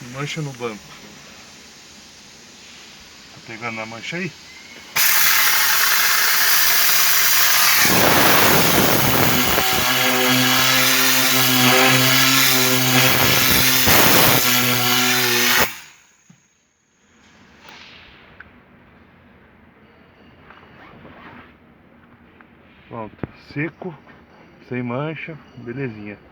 mancha no banco. Tá pegando a mancha aí? Pronto, seco, sem mancha, belezinha.